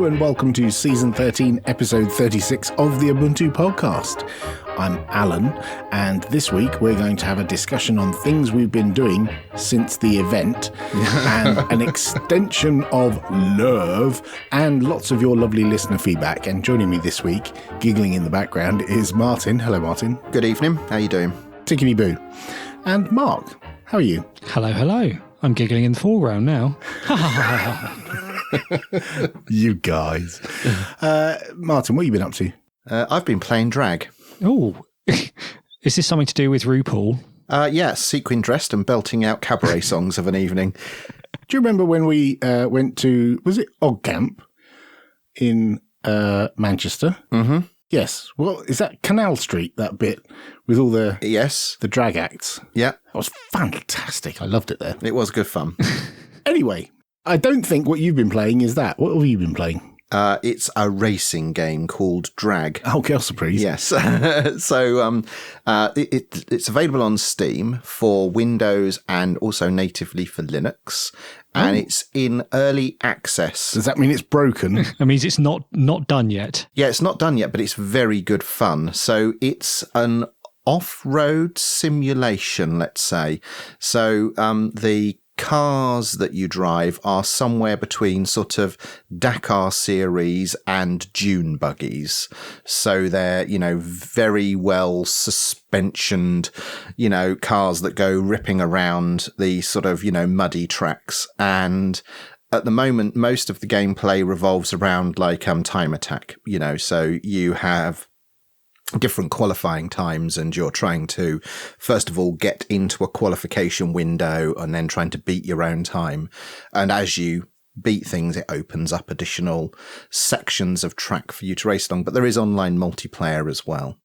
Hello and welcome to Season 13, Episode 36 of the Ubuntu Podcast. I'm Alan, and this week we're going to have a discussion on things we've been doing since the event, and an extension of love, and lots of your lovely listener feedback. And joining me this week, giggling in the background, is Martin. Hello, Martin. Good evening. How are you doing? Tickety boo. And Mark, how are you? Hello, hello. I'm giggling in the foreground now. You guys. Martin, what have you been up to? I've been playing drag. Oh, is this something to do with RuPaul? Yes, sequin dressed and belting out cabaret songs of an evening. Do you remember when we went to, was it Ogcamp in Manchester? Mm-hmm. Yes. Well, is that Canal Street, that bit with all the the drag acts? Yeah. That was fantastic. I loved it there. It was good fun. Anyway, I don't think what you've been playing is that. What have you been playing? It's a racing game called Drag. Oh, girl surprise. Yes. So it's available on Steam for Windows and also natively for Linux. And it's in early access. Does that mean it's broken? It means it's not done yet. Yeah, it's not done yet, but it's very good fun. So it's an off-road simulation, let's say. So the cars that you drive are somewhere between sort of Dakar series and dune buggies. So they're, very well suspensioned, cars that go ripping around the sort of, muddy tracks. And at the moment, most of the gameplay revolves around like time attack, so you have different qualifying times and you're trying to, first of all, get into a qualification window and then trying to beat your own time. And as you beat things, it opens up additional sections of track for you to race along. But there is online multiplayer as well.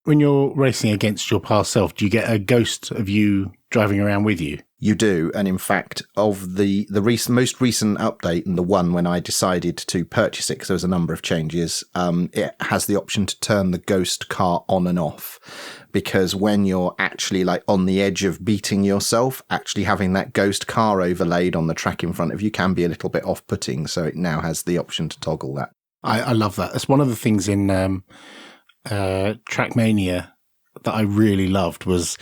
When you're racing against your past self, do you get a ghost of you driving around with you? You do. And in fact, of the most recent update and the one when I decided to purchase it, because there was a number of changes, it has the option to turn the ghost car on and off. Because when you're actually like on the edge of beating yourself, actually having that ghost car overlaid on the track in front of you can be a little bit off-putting. So it now has the option to toggle that. I love that. It's one of the things in Trackmania that I really loved was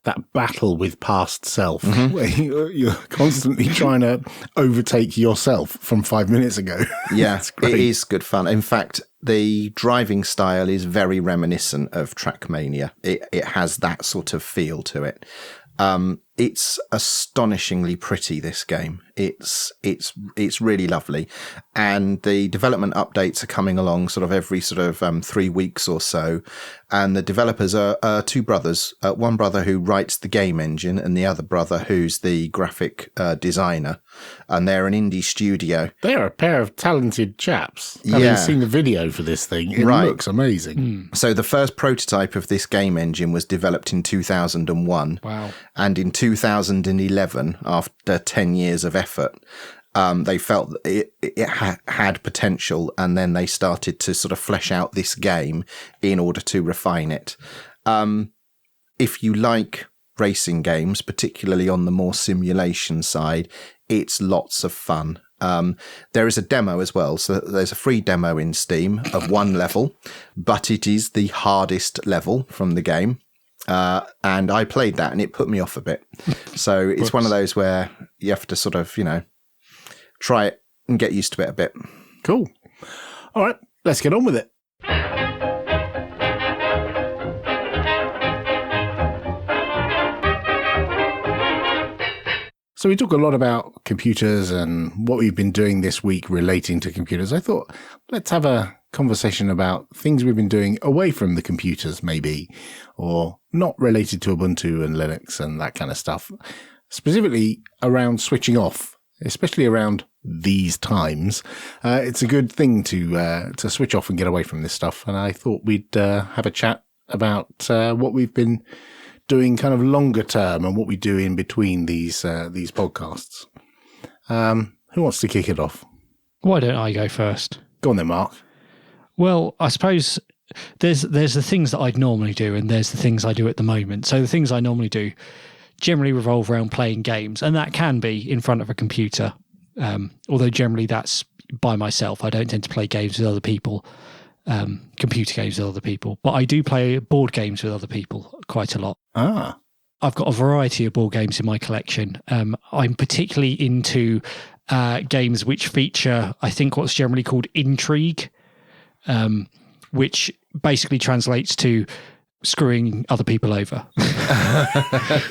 that battle with past self, where you're constantly trying to overtake yourself from 5 minutes ago. Yeah, it is good fun. In fact, the driving style is very reminiscent of Trackmania. It has that sort of feel to it. It's astonishingly pretty, this game. It's really lovely. And the development updates are coming along sort of every sort of 3 weeks or so. And the developers are two brothers, one brother who writes the game engine and the other brother who's the graphic designer. And they're an indie studio. They're a pair of talented chaps. Having seen the video for this thing, it looks amazing. So the first prototype of this game engine was developed in 2001. Wow. And in 2011, after 10 years of effort, they felt that it had potential, and then they started to sort of flesh out this game in order to refine it. If you like racing games, particularly on the more simulation side, it's lots of fun. There is a demo as well. So there's a free demo in Steam of one level, but it is the hardest level from the game. And I played that and it put me off a bit. So it's one of those where you have to sort of, try it and get used to it a bit. Cool. All right, let's get on with it. So we talk a lot about computers and what we've been doing this week relating to computers. I thought, let's have a conversation about things we've been doing away from the computers, maybe, or not related to Ubuntu and Linux and that kind of stuff. Specifically around switching off, especially around these times. It's a good thing to switch off and get away from this stuff. And I thought we'd have a chat about what we've been doing kind of longer term and what we do in between these podcasts. Who wants to kick it off? Why don't I go first? Go on then, Mark. Well, I suppose there's the things that I'd normally do and there's the things I do at the moment. So the things I normally do generally revolve around playing games, and that can be in front of a computer. Although generally that's by myself. I don't tend to play games with other people, computer games with other people, but I do play board games with other people quite a lot. Ah. I've got a variety of board games in my collection. I'm particularly into games which feature, I think, what's generally called intrigue, which basically translates to screwing other people over.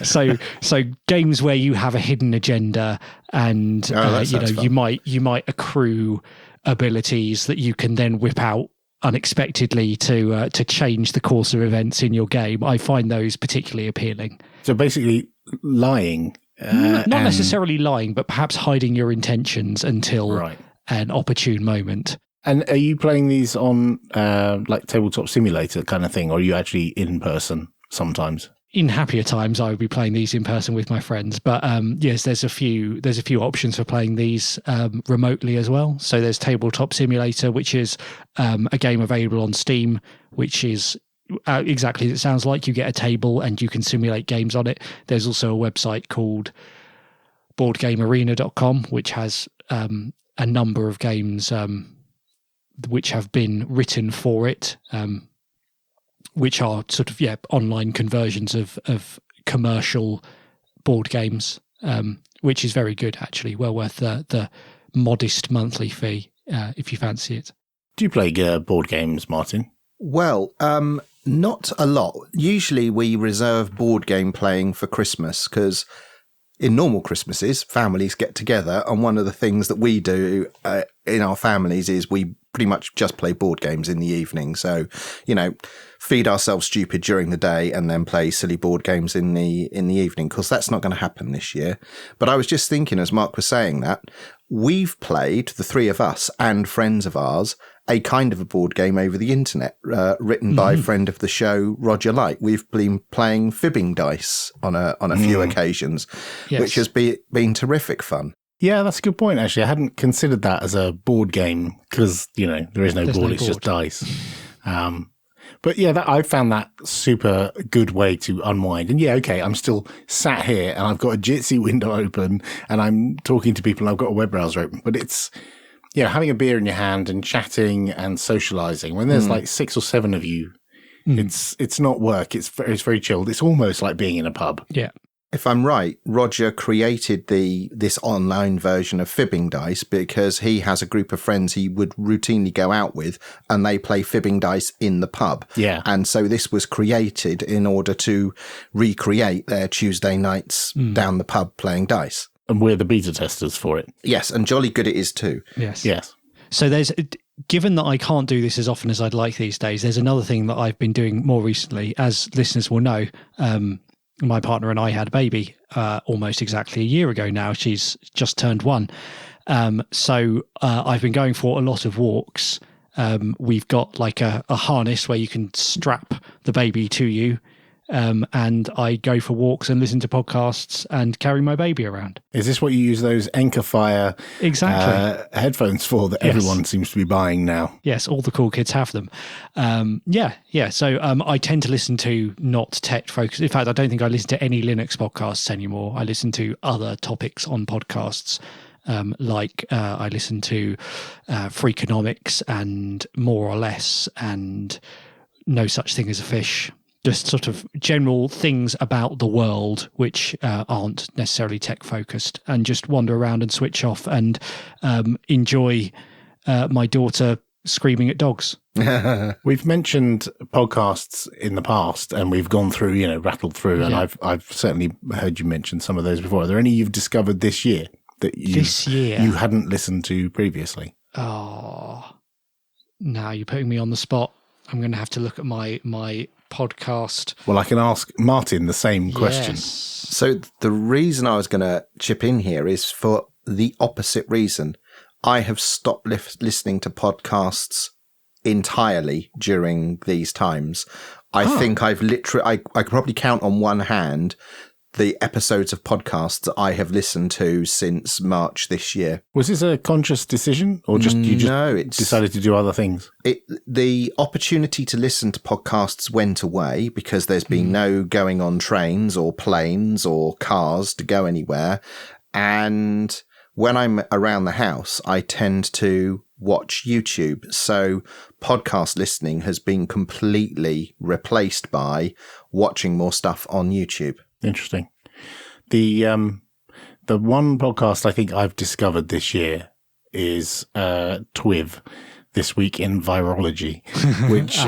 so games where you have a hidden agenda, and you might accrue abilities that you can then whip out unexpectedly to change the course of events in your game. I find those particularly appealing. So basically, lying. Not necessarily lying, but perhaps hiding your intentions until Right. an opportune moment. And are you playing these on like Tabletop Simulator kind of thing, or are you actually in person sometimes? In happier times, I would be playing these in person with my friends. But yes, there's a few options for playing these remotely as well. So there's Tabletop Simulator, which is a game available on Steam, which is exactly as it sounds like. You get a table and you can simulate games on it. There's also a website called boardgamearena.com, which has a number of games which have been written for it, which are sort of online conversions of commercial board games, which is very good actually. Well worth the modest monthly fee if you fancy it. Do you play board games, Martin? Well, not a lot. Usually we reserve board game playing for Christmas because in normal Christmases, families get together, and one of the things that we do in our families is we pretty much just play board games in the evening. So, feed ourselves stupid during the day and then play silly board games in the evening, because that's not going to happen this year. But I was just thinking, as Mark was saying that, we've played, the three of us and friends of ours, a kind of a board game over the internet, written by a friend of the show, Roger Light. We've been playing fibbing dice on a few occasions, which has been terrific fun. Yeah, that's a good point, actually. I hadn't considered that as a board game because, there is no board, it's just dice. But yeah, I found that super good way to unwind. And I'm still sat here and I've got a Jitsi window open and I'm talking to people and I've got a web browser open. But it's, having a beer in your hand and chatting and socializing. When there's like 6 or 7 of you, it's not work. It's very chilled. It's almost like being in a pub. Yeah. If I'm right, Roger created this online version of fibbing dice because he has a group of friends he would routinely go out with, and they play fibbing dice in the pub. Yeah. And so this was created in order to recreate their Tuesday nights down the pub playing dice. And we're the beta testers for it. Yes, and jolly good it is too. Yes. So given that I can't do this as often as I'd like these days, there's another thing that I've been doing more recently. As listeners will know, my partner and I had a baby almost exactly a year ago now. She's just turned 1. So I've been going for a lot of walks. We've got like a harness where you can strap the baby to you. And I go for walks and listen to podcasts and carry my baby around. Is this what you use those Anchor Fire headphones for that everyone seems to be buying now? Yes, all the cool kids have them. So I tend to listen to not tech focused. In fact, I don't think I listen to any Linux podcasts anymore. I listen to other topics on podcasts. I listen to Freakonomics and More or Less and No Such Thing as a Fish. Just sort of general things about the world which aren't necessarily tech focused, and just wander around and switch off and enjoy my daughter screaming at dogs. We've mentioned podcasts in the past and we've gone through, rattled through, and I've certainly heard you mention some of those before. Are there any you've discovered this year that you hadn't listened to previously? Oh, now you're putting me on the spot. I'm going to have to look at my podcast. Well, I can ask Martin the same question. So the reason I was going to chip in here is for the opposite reason. I have stopped listening to podcasts entirely during these times. I think I've I could probably count on one hand the episodes of podcasts that I have listened to since March this year. Was this a conscious decision, or you decided to do other things? The opportunity to listen to podcasts went away because there's been no going on trains or planes or cars to go anywhere. And when I'm around the house, I tend to watch YouTube. So podcast listening has been completely replaced by watching more stuff on YouTube. Interesting. The one podcast I think I've discovered this year is TWIV, This Week in Virology, which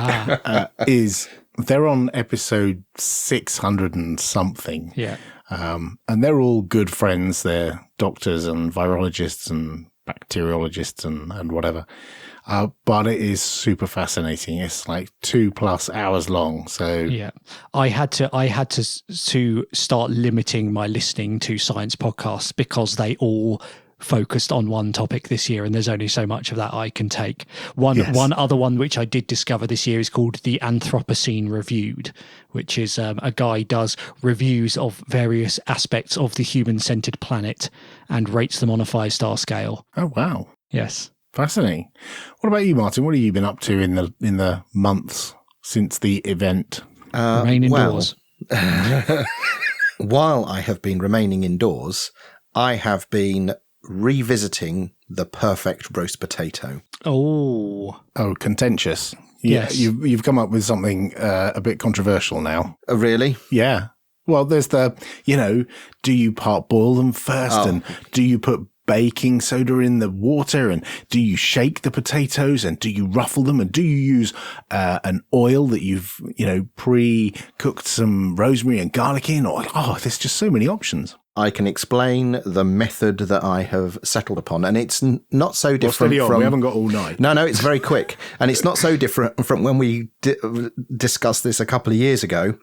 is, they're on episode 600 and something. Yeah. And they're all good friends. They're doctors and virologists and bacteriologists and whatever. But it is super fascinating. It's like 2+ hours long. So yeah, I had to start limiting my listening to science podcasts because they all focused on one topic this year, and there's only so much of that I can take. One other one which I did discover this year is called The Anthropocene Reviewed, which is a guy does reviews of various aspects of the human-centered planet and rates them on a 5-star scale. Oh wow. Yes. Fascinating. What about you, Martin? What have you been up to in the months since the event? Remain indoors. While I have been remaining indoors, I have been revisiting The Perfect Roast Potato. Oh, contentious. Yeah, Yes. You've come up with something a bit controversial now. Really? Yeah. Well, there's do you part boil them first, and do you put baking soda in the water, and do you shake the potatoes, and do you ruffle them, and do you use an oil that you've pre-cooked some rosemary and garlic in? Or there's just so many options. I can explain the method that I have settled upon, and it's not so different Steady on, from... we haven't got all night. No, it's very quick, and it's not so different from when we discussed this a couple of years ago,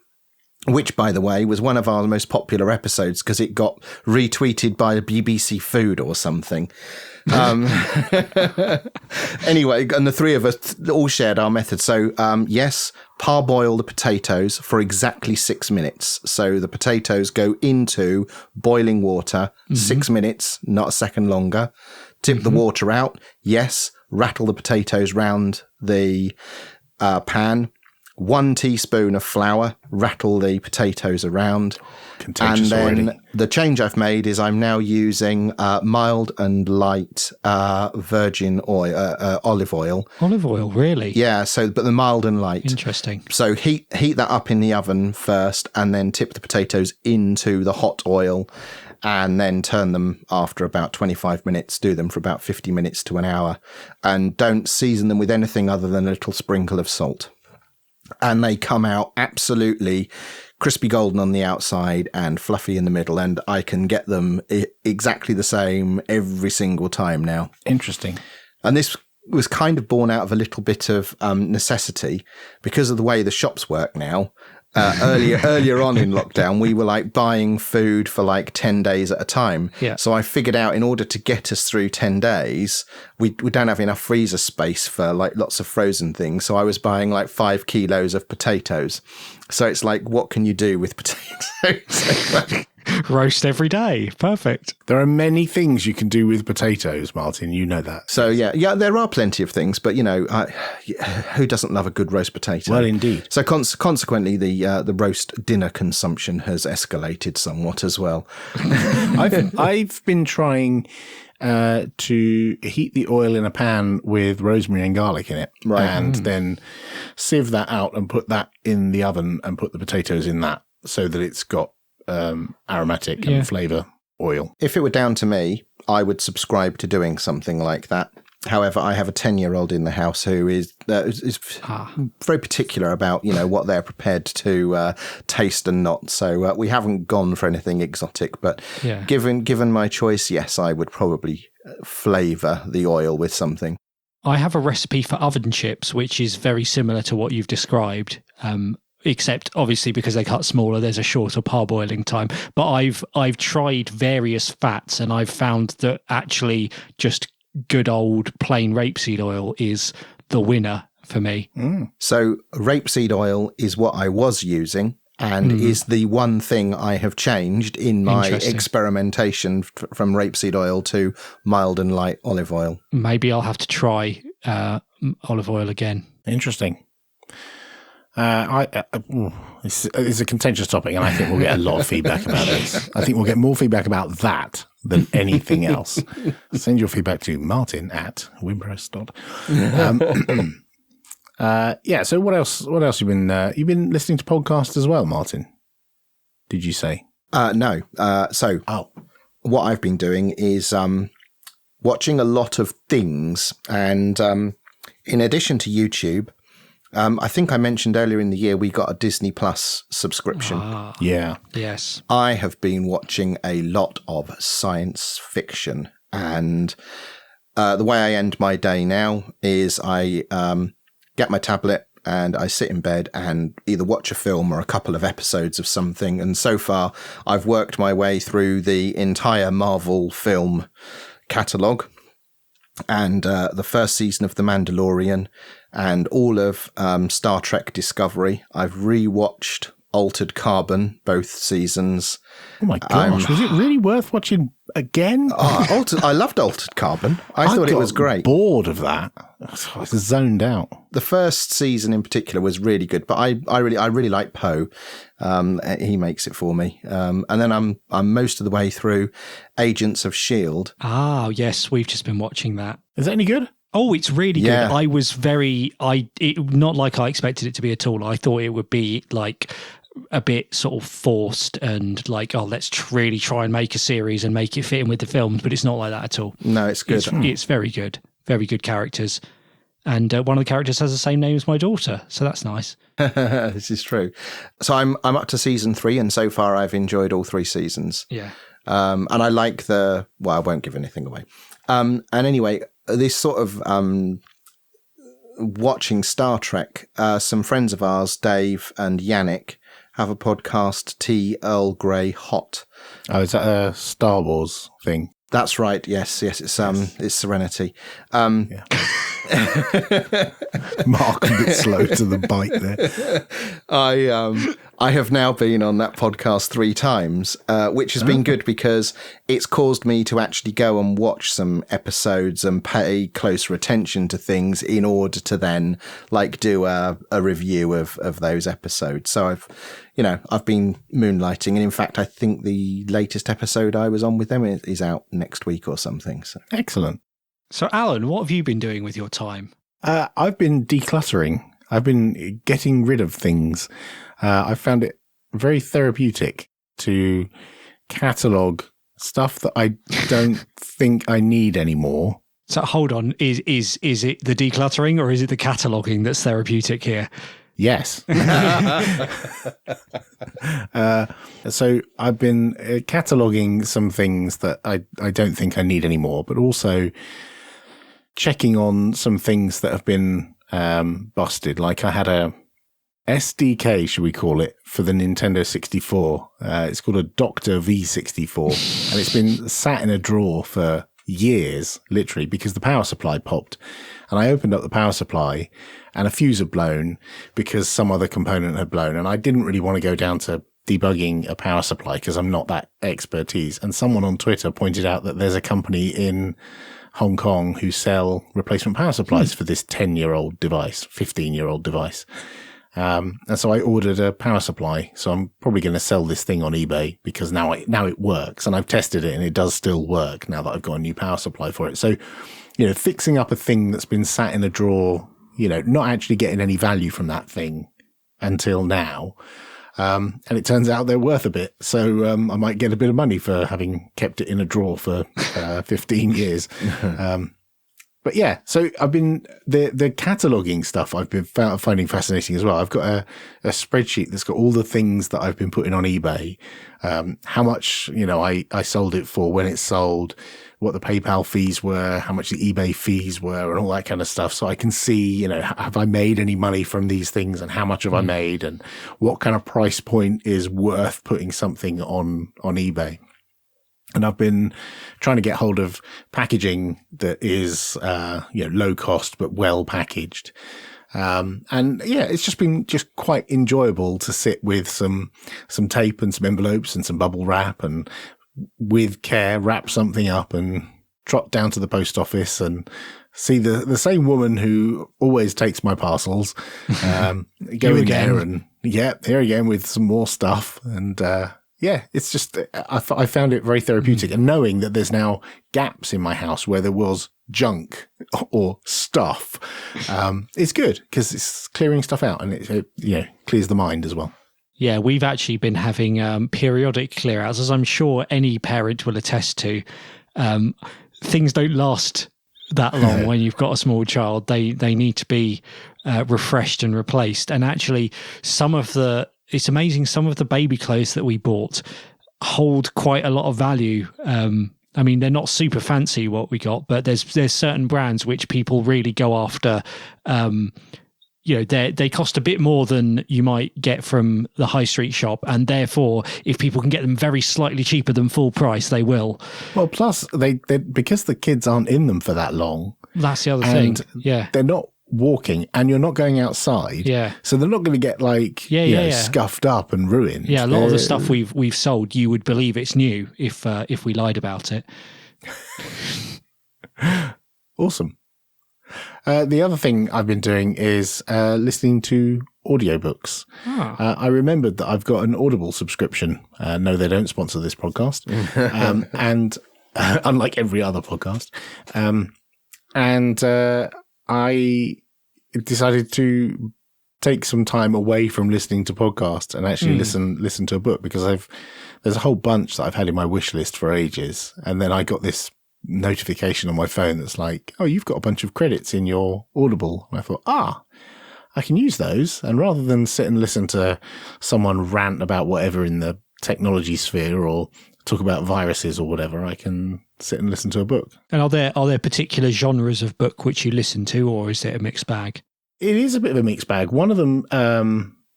which, by the way, was one of our most popular episodes because it got retweeted by BBC Food or something. Anyway, and the three of us all shared our method. So, yes, parboil the potatoes for exactly 6 minutes. So the potatoes go into boiling water, 6 minutes, not a second longer. Tip the water out. Yes, rattle the potatoes round the pan. 1 teaspoon of flour, rattle the potatoes around. Contagious and then already. The change I've made is I'm now using mild and light virgin oil, olive oil. Olive oil, really? Yeah, but the mild and light. Interesting. So heat that up in the oven first, and then tip the potatoes into the hot oil, and then turn them after about 25 minutes. Do them for about 50 minutes to an hour, and don't season them with anything other than a little sprinkle of salt. And they come out absolutely crispy golden on the outside and fluffy in the middle. And I can get them exactly the same every single time now. Interesting. And this was kind of born out of a little bit of necessity because of the way the shops work now. Earlier on in lockdown, we were buying food for 10 days at a time. Yeah. So I figured out in order to get us through 10 days, we don't have enough freezer space for lots of frozen things. So I was buying 5 kilos of potatoes. So it's what can you do with potatoes? Roast every day. Perfect. There are many things you can do with potatoes, Martin. You know that. So yeah, there are plenty of things, but who doesn't love a good roast potato? Well, indeed. So consequently, the roast dinner consumption has escalated somewhat as well. I've been trying to heat the oil in a pan with rosemary and garlic in it, Right. and then sieve that out and put that in the oven and put the potatoes in that, so that it's got aromatic and flavour oil. If it were down to me, I would subscribe to doing something like that. However, I have a 10-year-old in the house who is very particular about what they're prepared to taste and not. So we haven't gone for anything exotic. But given my choice, yes, I would probably flavour the oil with something. I have a recipe for oven chips, which is very similar to what you've described. Except obviously because they cut smaller, there's a shorter parboiling time. But I've tried various fats, and I've found that actually just good old plain rapeseed oil is the winner for me. So rapeseed oil is what I was using, and is the one thing I have changed in my experimentation from rapeseed oil to mild and light olive oil. Maybe I'll have to try olive oil again. Interesting. It's a contentious topic, and I think we'll get a lot of feedback about this. I think we'll get more feedback about that than anything else. Send your feedback to martin@wimpress.com. So what else you've been listening to podcasts as well, Martin? Did you say? No. What I've been doing is watching a lot of things. And in addition to YouTube, I think I mentioned earlier in the year we got a Disney Plus subscription. Yeah. Yes. I have been watching a lot of science fiction. And the way I end my day now is I get my tablet and I sit in bed and either watch a film or a couple of episodes of something. And so far, I've worked my way through the entire Marvel film catalogue and the first season of The Mandalorian and all of Star Trek Discovery. I've rewatched Altered Carbon, both seasons. Oh my gosh, was it really worth watching again? I loved Altered Carbon. I thought it was great. Bored of that. I was zoned out. The first season in particular was really good, but I really like Poe. He makes it for me. And then I'm most of the way through Agents of S.H.I.E.L.D. Ah, yes, we've just been watching that. Is that any good? Oh, it's really good. Yeah. I was not like I expected it to be at all. I thought it would be like a bit sort of forced and like, let's really try and make a series and make it fit in with the films, but it's not like that at all. No, it's good. It's very good. Very good characters. And one of the characters has the same name as my daughter, so that's nice. This is true. So I'm up to season 3, and so far I've enjoyed all 3 seasons. Yeah. And I like I won't give anything away. And anyway, this sort of watching Star Trek, some friends of ours, Dave and Yannick, have a podcast, Tea Earl Grey Hot. Oh, is that a Star Wars thing? That's right. Yes. It's Serenity. Mark a bit slow to the bite there. I have now been on that podcast 3 times, which has been good because it's caused me to actually go and watch some episodes and pay closer attention to things in order to then do a review of those episodes. So I've been moonlighting, and in fact, I think the latest episode I was on with them is out next week or something. So. Excellent. So, Alan, what have you been doing with your time? I've been decluttering. I've been getting rid of things. I found it very therapeutic to catalogue stuff that I don't think I need anymore. So, hold on. Is it the decluttering or is it the cataloguing that's therapeutic here? Yes. So I've been cataloguing some things that I don't think I need anymore, but also checking on some things that have been busted. Like I had a SDK, should we call it, for the Nintendo 64. It's called a Dr. V64, and it's been sat in a drawer for years, literally, because the power supply popped. And I opened up the power supply and a fuse had blown because some other component had blown. And I didn't really want to go down to debugging a power supply because I'm not that expertise. And someone on Twitter pointed out that there's a company in Hong Kong who sell replacement power supplies for this 10-year-old device, 15-year-old device. And so I ordered a power supply. So I'm probably going to sell this thing on eBay because now it works, and I've tested it and it does still work now that I've got a new power supply for it. So, fixing up a thing that's been sat in a drawer, not actually getting any value from that thing until now. And it turns out they're worth a bit. So, I might get a bit of money for having kept it in a drawer for 15 years. But yeah, so I've been, the cataloguing stuff I've been finding fascinating as well. I've got a spreadsheet that's got all the things that I've been putting on eBay, how much, I sold it for, when it sold, what the PayPal fees were, how much the eBay fees were, and all that kind of stuff. So I can see, have I made any money from these things, and how much have I made, and what kind of price point is worth putting something on eBay. And I've been trying to get hold of packaging that is, low cost, but well packaged. And yeah, it's just been quite enjoyable to sit with some tape and some envelopes and some bubble wrap, and with care wrap something up and trot down to the post office and see the same woman who always takes my parcels, go in there and here again with some more stuff. And, Yeah, it's just, I found it very therapeutic. And knowing that there's now gaps in my house where there was junk or stuff, it's good because it's clearing stuff out and it clears the mind as well. Yeah, we've actually been having periodic clear outs, as I'm sure any parent will attest to. Things don't last that long when you've got a small child. They need to be refreshed and replaced. And actually, it's amazing, some of the baby clothes that we bought hold quite a lot of value. I mean, they're not super fancy what we got, but there's certain brands which people really go after. They cost a bit more than you might get from the high street shop, and therefore, if people can get them very slightly cheaper than full price, they will. Well, plus they because the kids aren't in them for that long. That's the other thing. Yeah, they're not walking, and you're not going outside. Yeah, so they're not going to get scuffed up and ruined. Yeah, a lot of the stuff we've sold, you would believe it's new if we lied about it. Awesome. The other thing I've been doing is listening to audiobooks. I remembered that I've got an Audible subscription. No, they don't sponsor this podcast. And unlike every other podcast. I decided to take some time away from listening to podcasts and actually listen to a book, because there's a whole bunch that I've had in my wish list for ages. And then I got this notification on my phone that's like, oh, you've got a bunch of credits in your Audible. And I thought, I can use those. And rather than sit and listen to someone rant about whatever in the technology sphere or talk about viruses or whatever, I can sit and listen to a book. And are there particular genres of book which you listen to, or is it a mixed bag? It is a bit of a mixed bag. One of them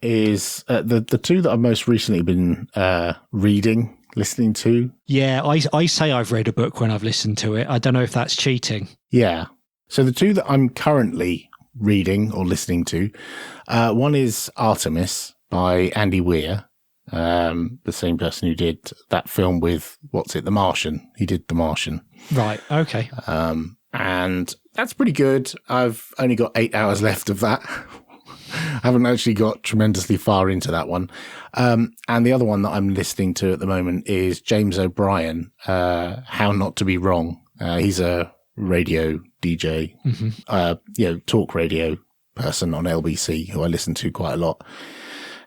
is the two that I've most recently been listening to. Yeah, I say I've read a book when I've listened to it. I don't know if that's cheating. Yeah. So the two that I'm currently reading or listening to, one is Artemis by Andy Weir, the same person who did that film with, The Martian. He did The Martian. Right, okay. And that's pretty good. I've only got 8 hours left of that. I haven't actually got tremendously far into that one. And the other one that I'm listening to at the moment is James O'Brien, How Not to Be Wrong. He's a radio DJ, talk radio person on LBC who I listen to quite a lot.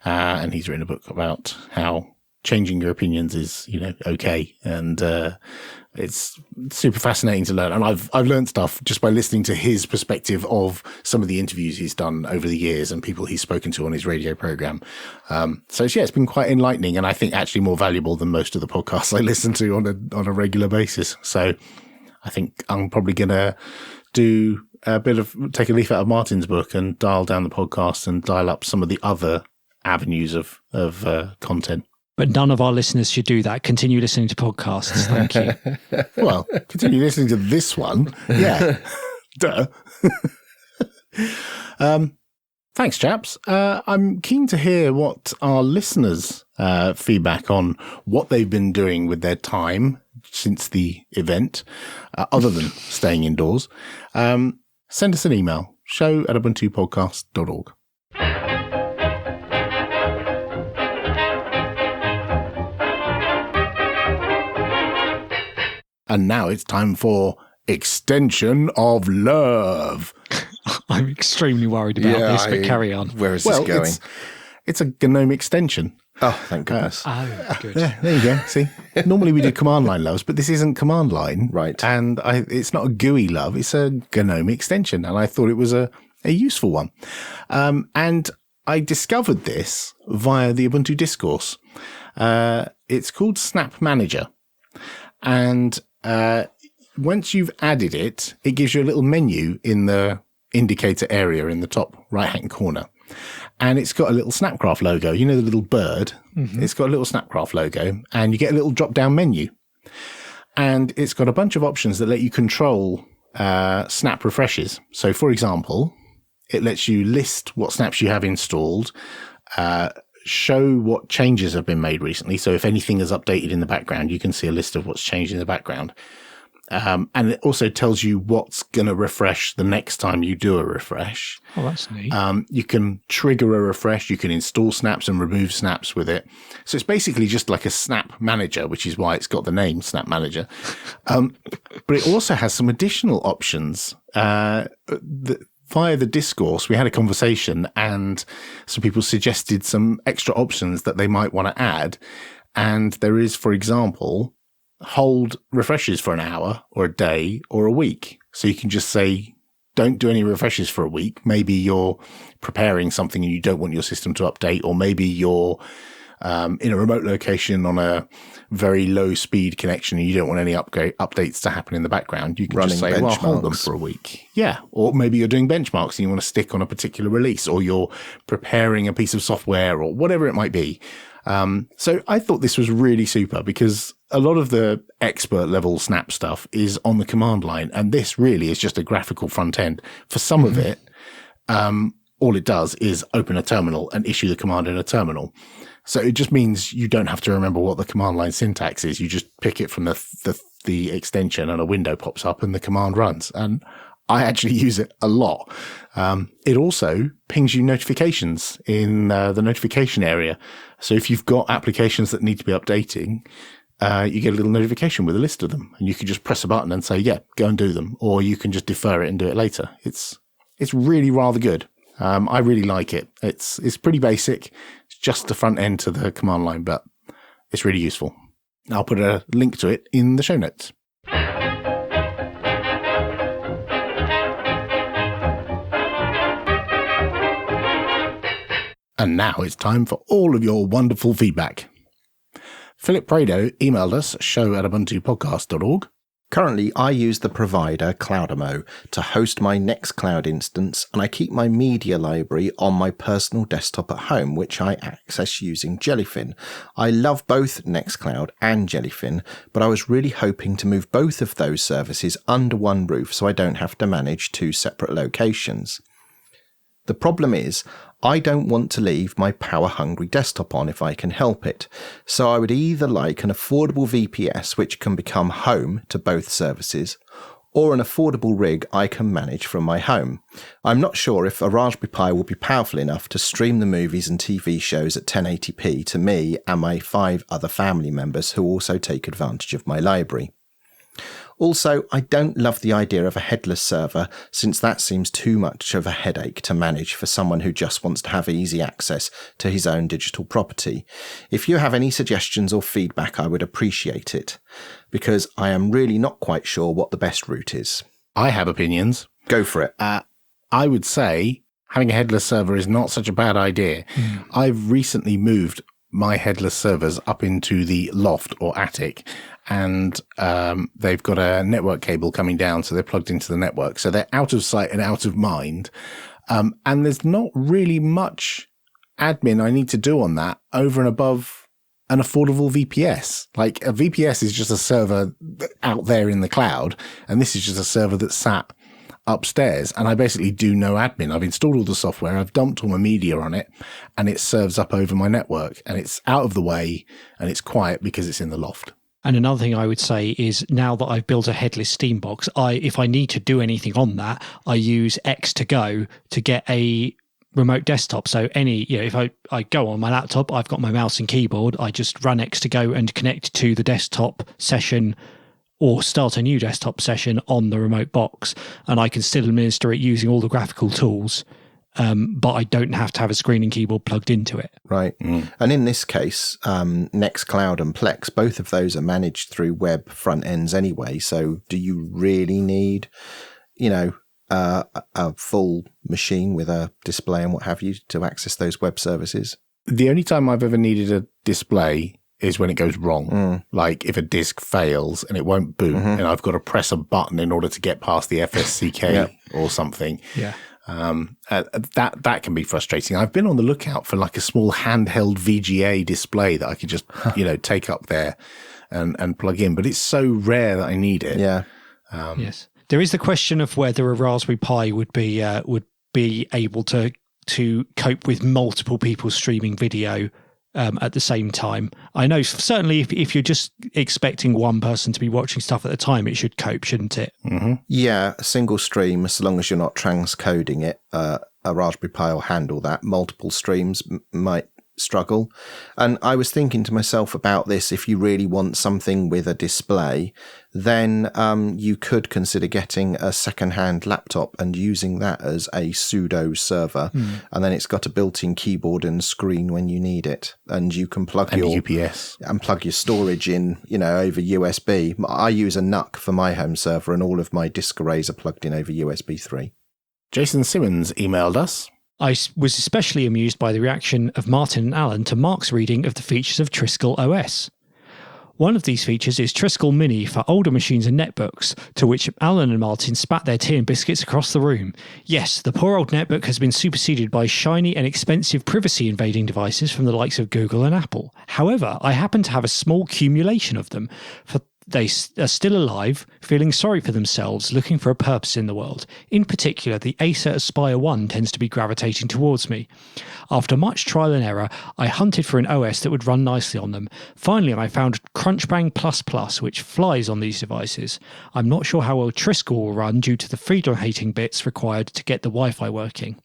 And he's written a book about how changing your opinions is, okay. And it's super fascinating to learn. And I've learned stuff just by listening to his perspective of some of the interviews he's done over the years and people he's spoken to on his radio program. So it's been quite enlightening, and I think actually more valuable than most of the podcasts I listen to on a regular basis. So I think I'm probably going to take a leaf out of Martin's book and dial down the podcast and dial up some of the other avenues of content. But none of our listeners should do that. Continue listening to podcasts. Thank you. Well, continue listening to this one. Yeah. Duh. Thanks, chaps. I'm keen to hear what our listeners' feedback on what they've been doing with their time since the event, other than staying indoors. Send us an email, show@ubuntupodcast.org. And now it's time for Extension of Love. I'm extremely worried about this, but carry on. Where is this going? It's a GNOME extension. Oh, thank goodness. Good. There you go. See, normally we do command line loves, but this isn't command line. Right. And it's not a GUI love, it's a GNOME extension. And I thought it was a useful one. And I discovered this via the Ubuntu discourse. It's called Snap Manager. And once you've added it, it gives you a little menu in the indicator area in the top right-hand corner. And it's got a little Snapcraft logo. You know the little bird? Mm-hmm. It's got a little Snapcraft logo, and you get a little drop-down menu. And it's got a bunch of options that let you control snap refreshes. So, for example, it lets you list what snaps you have installed, show what changes have been made recently. So if anything is updated in the background, you can see a list of what's changed in the background. And it also tells you what's going to refresh the next time you do a refresh. Oh, that's neat. You can trigger a refresh. You can install snaps and remove snaps with it. So it's basically just like a snap manager, which is why it's got the name Snap Manager. But it also has some additional options. Via the discourse, we had a conversation and some people suggested some extra options that they might want to add. And there is, for example, hold refreshes for an hour or a day or a week. So you can just say, don't do any refreshes for a week. Maybe you're preparing something and you don't want your system to update, or maybe you're in a remote location on a very low speed connection and you don't want any updates to happen in the background. You can just say, well, hold them for a week. Yeah. Or maybe you're doing benchmarks and you want to stick on a particular release, or you're preparing a piece of software or whatever it might be. So I thought this was really super because a lot of the expert level Snap stuff is on the command line, and this really is just a graphical front end. For some of it, all it does is open a terminal and issue the command in a terminal. So it just means you don't have to remember what the command line syntax is. You just pick it from the extension and a window pops up and the command runs. And I actually use it a lot. It also pings you notifications in the notification area. So if you've got applications that need to be updating, you get a little notification with a list of them, and you can just press a button and say, yeah, go and do them. Or you can just defer it and do it later. It's really rather good. I really like it. It's pretty basic. It's just the front end to the command line, but it's really useful. I'll put a link to it in the show notes. And now it's time for all of your wonderful feedback. Philip Prado emailed us, show@ubuntupodcast.org. Currently, I use the provider Cloudamo to host my Nextcloud instance, and I keep my media library on my personal desktop at home, which I access using Jellyfin. I love both Nextcloud and Jellyfin, but I was really hoping to move both of those services under one roof so I don't have to manage two separate locations. The problem is, I don't want to leave my power-hungry desktop on if I can help it, so I would either like an affordable VPS which can become home to both services, or an affordable rig I can manage from my home. I'm not sure if a Raspberry Pi will be powerful enough to stream the movies and TV shows at 1080p to me and my 5 other family members who also take advantage of my library. Also, I don't love the idea of a headless server, since that seems too much of a headache to manage for someone who just wants to have easy access to his own digital property. If you have any suggestions or feedback, I would appreciate it, because I am really not quite sure what the best route is. I have opinions. Go for it. I would say having a headless server is not such a bad idea. I've recently moved my headless servers up into the loft or attic, and they've got a network cable coming down, so they're plugged into the network. So they're out of sight and out of mind. And there's not really much admin I need to do on that over and above an affordable VPS. Like, a VPS is just a server out there in the cloud, and this is just a server that's sat upstairs, and I basically do no admin. I've installed all the software, I've dumped all my media on it, and it serves up over my network, and it's out of the way, and it's quiet because it's in the loft. And another thing I would say is, now that I've built a headless Steambox, if I need to do anything on that, I use X2Go to get a remote desktop. So if I go on my laptop, I've got my mouse and keyboard, I just run X2Go and connect to the desktop session or start a new desktop session on the remote box, and I can still administer it using all the graphical tools, but I don't have to have a screen and keyboard plugged into it. Right. And in this case, Nextcloud and Plex, both of those are managed through web front ends anyway. So do you really need, a full machine with a display and what have you to access those web services? The only time I've ever needed a display is when it goes wrong. Like if a disk fails and it won't boot, and I've got to press a button in order to get past the FSCK or something. Yeah. That can be frustrating. I've been on the lookout for like a small handheld VGA display that I could just, take up there and plug in, but it's so rare that I need it. Yeah. Yes. There is the question of whether a Raspberry Pi would be able to cope with multiple people streaming video at the same time. I know certainly if you're just expecting one person to be watching stuff at the time, it should cope, shouldn't it? Mm-hmm. Yeah, a single stream, as long as you're not transcoding it, a Raspberry Pi will handle that. Multiple streams might struggle. And I was thinking to myself about this, if you really want something with a display, then you could consider getting a second-hand laptop and using that as a pseudo server. And then it's got a built-in keyboard and screen when you need it. And you can plug your UPS and plug your storage in, over USB. I use a NUC for my home server, and all of my disk arrays are plugged in over USB 3. Jason Simmons emailed us. I was especially amused by the reaction of Martin and Alan to Mark's reading of the features of Triskel OS. One of these features is Triskel Mini for older machines and netbooks, to which Alan and Martin spat their tea and biscuits across the room. Yes, the poor old netbook has been superseded by shiny and expensive privacy-invading devices from the likes of Google and Apple. However, I happen to have a small accumulation of them, for they are still alive, feeling sorry for themselves, looking for a purpose in the world. In particular, the Acer Aspire 1 tends to be gravitating towards me. After much trial and error, I hunted for an OS that would run nicely on them. Finally, I found Crunchbang++, which flies on these devices. I'm not sure how well Triskel will run due to the freedom-hating bits required to get the Wi-Fi working.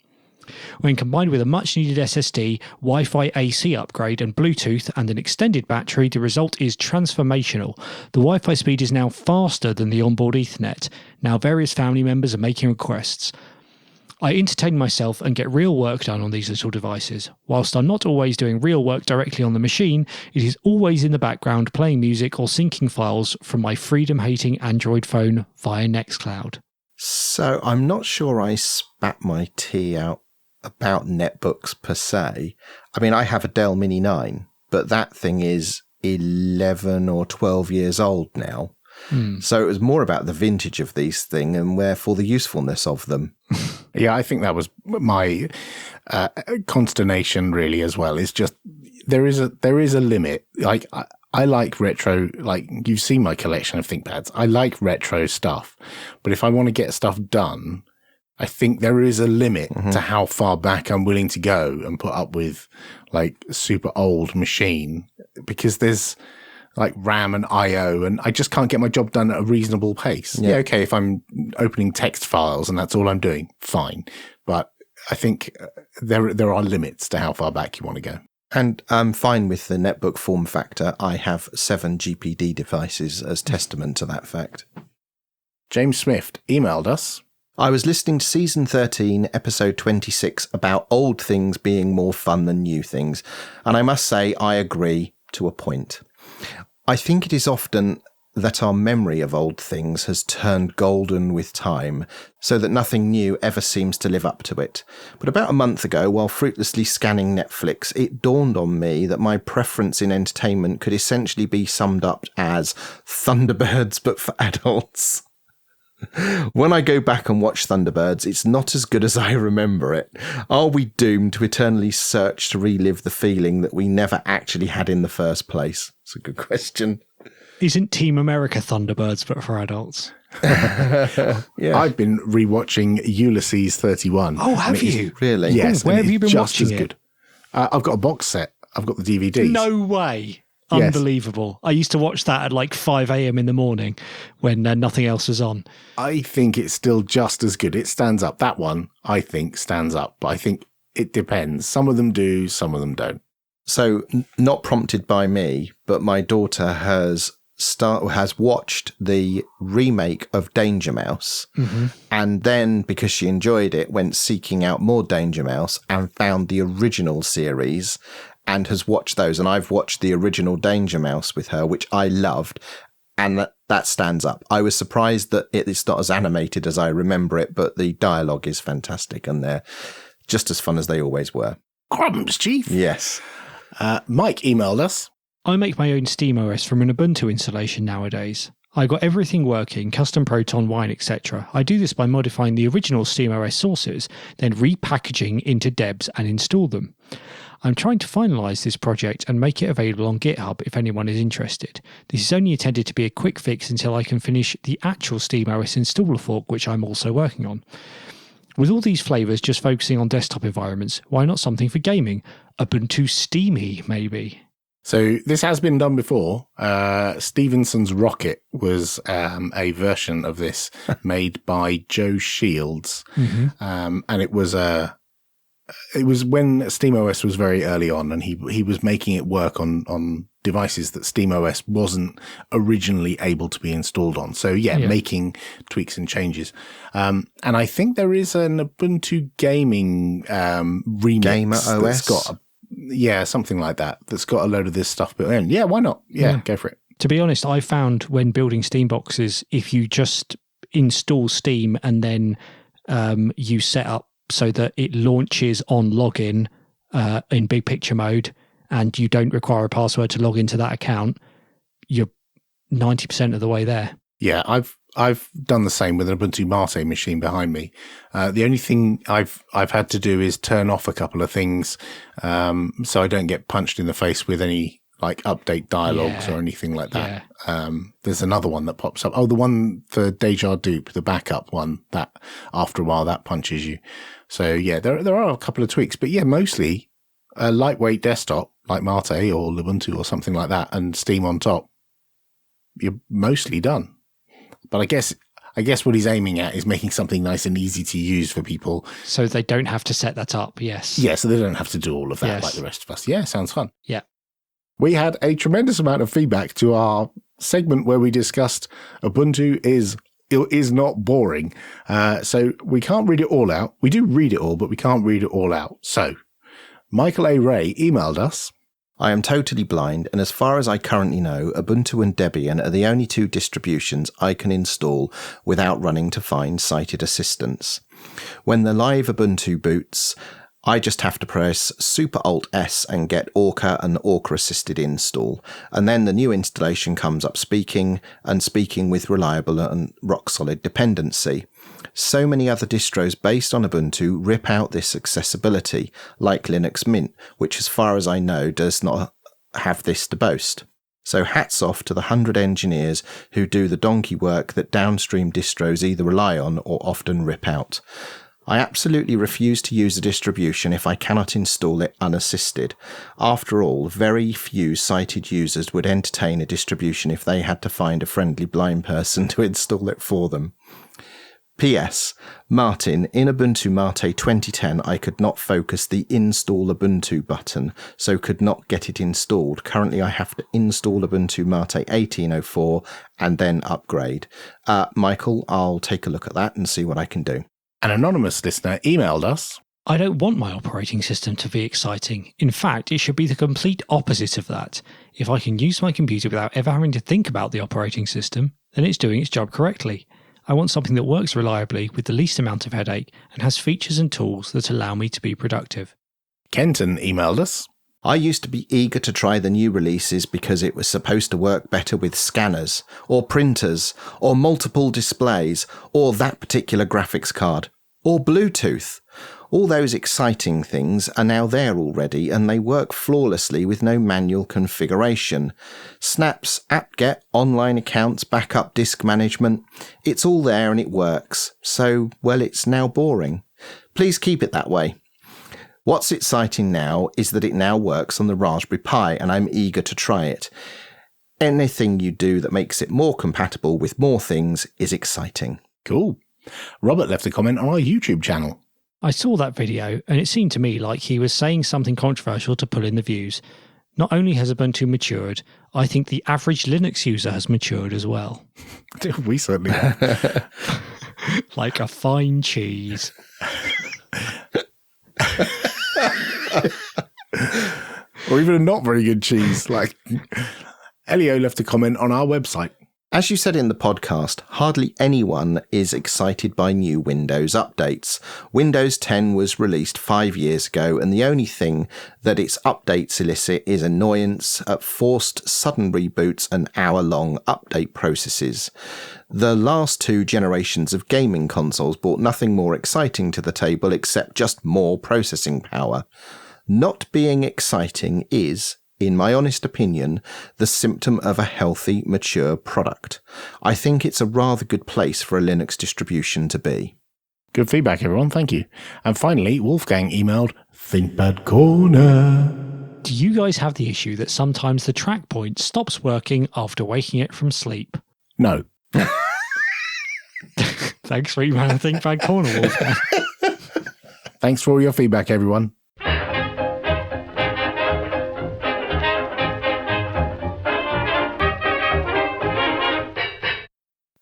When combined with a much-needed SSD, Wi-Fi AC upgrade and Bluetooth and an extended battery, the result is transformational. The Wi-Fi speed is now faster than the onboard Ethernet. Now various family members are making requests. I entertain myself and get real work done on these little devices. Whilst I'm not always doing real work directly on the machine, it is always in the background playing music or syncing files from my freedom-hating Android phone via Nextcloud. So I'm not sure I spat my tea out about netbooks per se. I mean, I have a Dell Mini 9, but that thing is 11 or 12 years old now. So it was more about the vintage of these things and therefore the usefulness of them. Yeah, I think that was my consternation really as well. Is just there is a limit. Like I like retro, like you've seen my collection of ThinkPads. I like retro stuff, but if I want to get stuff done, I think there is a limit to how far back I'm willing to go and put up with like super old machine, because there's like RAM and IO and I just can't get my job done at a reasonable pace. Yeah, okay, if I'm opening text files and that's all I'm doing, fine. But I think there are limits to how far back you want to go. And I'm fine with the netbook form factor. I have 7 GPD devices as testament to that fact. James Smith emailed us. I was listening to Season 13, Episode 26, about old things being more fun than new things. And I must say, I agree to a point. I think it is often that our memory of old things has turned golden with time, so that nothing new ever seems to live up to it. But about a month ago, while fruitlessly scanning Netflix, it dawned on me that my preference in entertainment could essentially be summed up as Thunderbirds, but for adults. When I go back and watch Thunderbirds, it's not as good as I remember it. Are we doomed to eternally search to relive the feeling that we never actually had in the first place? It's a good question. Isn't Team America Thunderbirds but for adults? Yeah. I've been rewatching Ulysses 31. Oh, have you? Really? Yes. Where have you been just watching as it? good. I've got a box set. I've got the DVDs. No way. Yes. Unbelievable. I used to watch that at like 5 a.m. in the morning when nothing else was on. I think it's still just as good. It stands up. That one, I think, stands up. But I think it depends. Some of them do, some of them don't. So, not prompted by me, but my daughter has watched the remake of Danger Mouse, and then, because she enjoyed it, went seeking out more Danger Mouse and found the original series and has watched those. And I've watched the original Danger Mouse with her, which I loved, and that stands up. I was surprised that it's not as animated as I remember it, but the dialogue is fantastic and they're just as fun as they always were. Crumbs, Chief. Yes. Mike emailed us. I make my own SteamOS from an Ubuntu installation nowadays. I got everything working, custom Proton, Wine, etc. I do this by modifying the original SteamOS sources, then repackaging into debs and install them. I'm trying to finalise this project and make it available on GitHub if anyone is interested. This is only intended to be a quick fix until I can finish the actual SteamOS installer fork, which I'm also working on. With all these flavors just focusing on desktop environments, why not something for gaming? Ubuntu Steamy, maybe? So this has been done before. Stevenson's Rocket was a version of this made by Joe Shields. And it was when SteamOS was very early on, and he was making it work on devices that SteamOS wasn't originally able to be installed on. So making tweaks and changes. And I think there is an Ubuntu gaming remix Gamer OS? that's got something like that. That's got a load of this stuff built in. Yeah, why not? Yeah, go for it. To be honest, I found when building Steam boxes, if you just install Steam and then you set up so that it launches on login in big picture mode, and you don't require a password to log into that account, you're 90% of the way there. Yeah, I've done the same with an Ubuntu Mate machine behind me. The only thing I've had to do is turn off a couple of things so I don't get punched in the face with any like update dialogues or anything like that. Yeah. There's another one that pops up. Oh, the one for Deja Dupe, the backup one, that after a while that punches you. So yeah, there are a couple of tweaks, but yeah, mostly a lightweight desktop like Mate or Ubuntu or something like that, and Steam on top. You're mostly done. But I guess what he's aiming at is making something nice and easy to use for people. So they don't have to set that up, yes. Yeah, so they don't have to do all of that like the rest of us. Yeah, sounds fun. Yeah. We had a tremendous amount of feedback to our segment where we discussed Ubuntu is not boring. So we can't read it all out. We do read it all, but we can't read it all out. So Michael A. Ray emailed us. I am totally blind, and as far as I currently know, Ubuntu and Debian are the only two distributions I can install without running to find sighted assistance. When the live Ubuntu boots, I just have to press Super Alt S and get Orca and Orca assisted install, and then the new installation comes up speaking with reliable and rock solid dependency. So many other distros based on Ubuntu rip out this accessibility, like Linux Mint, which as far as I know does not have this to boast. So hats off to the 100 engineers who do the donkey work that downstream distros either rely on or often rip out. I absolutely refuse to use a distribution if I cannot install it unassisted. After all, very few sighted users would entertain a distribution if they had to find a friendly blind person to install it for them. P.S. Martin, in Ubuntu Mate 2010, I could not focus the Install Ubuntu button, so could not get it installed. Currently, I have to install Ubuntu Mate 1804 and then upgrade. Michael, I'll take a look at that and see what I can do. An anonymous listener emailed us. I don't want my operating system to be exciting. In fact, it should be the complete opposite of that. If I can use my computer without ever having to think about the operating system, then it's doing its job correctly. I want something that works reliably with the least amount of headache and has features and tools that allow me to be productive. Kenton emailed us. I used to be eager to try the new releases because it was supposed to work better with scanners, or printers, or multiple displays, or that particular graphics card, or Bluetooth. All those exciting things are now there already, and they work flawlessly with no manual configuration. Snaps, apt-get, online accounts, backup disk management, it's all there and it works. So, well, it's now boring. Please keep it that way. What's exciting now is that it now works on the Raspberry Pi, and I'm eager to try it. Anything you do that makes it more compatible with more things is exciting. Cool. Robert left a comment on our YouTube channel. I saw that video, and it seemed to me like he was saying something controversial to pull in the views. Not only has Ubuntu matured, I think the average Linux user has matured as well. We certainly have. Like a fine cheese. Or even a not very good cheese. Like Elio left a comment on our website. As you said in the podcast, hardly anyone is excited by new Windows updates. Windows 10 was released 5 years ago, and the only thing that its updates elicit is annoyance at forced sudden reboots and hour-long update processes. The last two generations of gaming consoles brought nothing more exciting to the table except just more processing power. Not being exciting is, in my honest opinion, the symptom of a healthy, mature product. I think it's a rather good place for a Linux distribution to be. Good feedback, everyone. Thank you. And finally, Wolfgang emailed ThinkPad Corner. Do you guys have the issue that sometimes the track point stops working after waking it from sleep? No. Thanks for emailing ThinkPad Corner, Wolfgang. Thanks for all your feedback, everyone.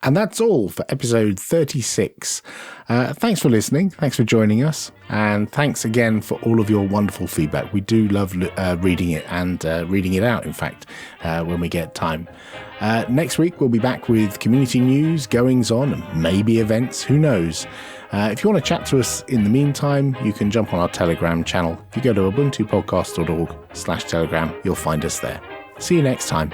And that's all for episode 36. Thanks for listening. Thanks for joining us. And thanks again for all of your wonderful feedback. We do love reading it and reading it out, in fact, when we get time. Next week, we'll be back with community news, goings on, and maybe events. Who knows? If you want to chat to us in the meantime, you can jump on our Telegram channel. If you go to ubuntupodcast.org/Telegram, you'll find us there. See you next time.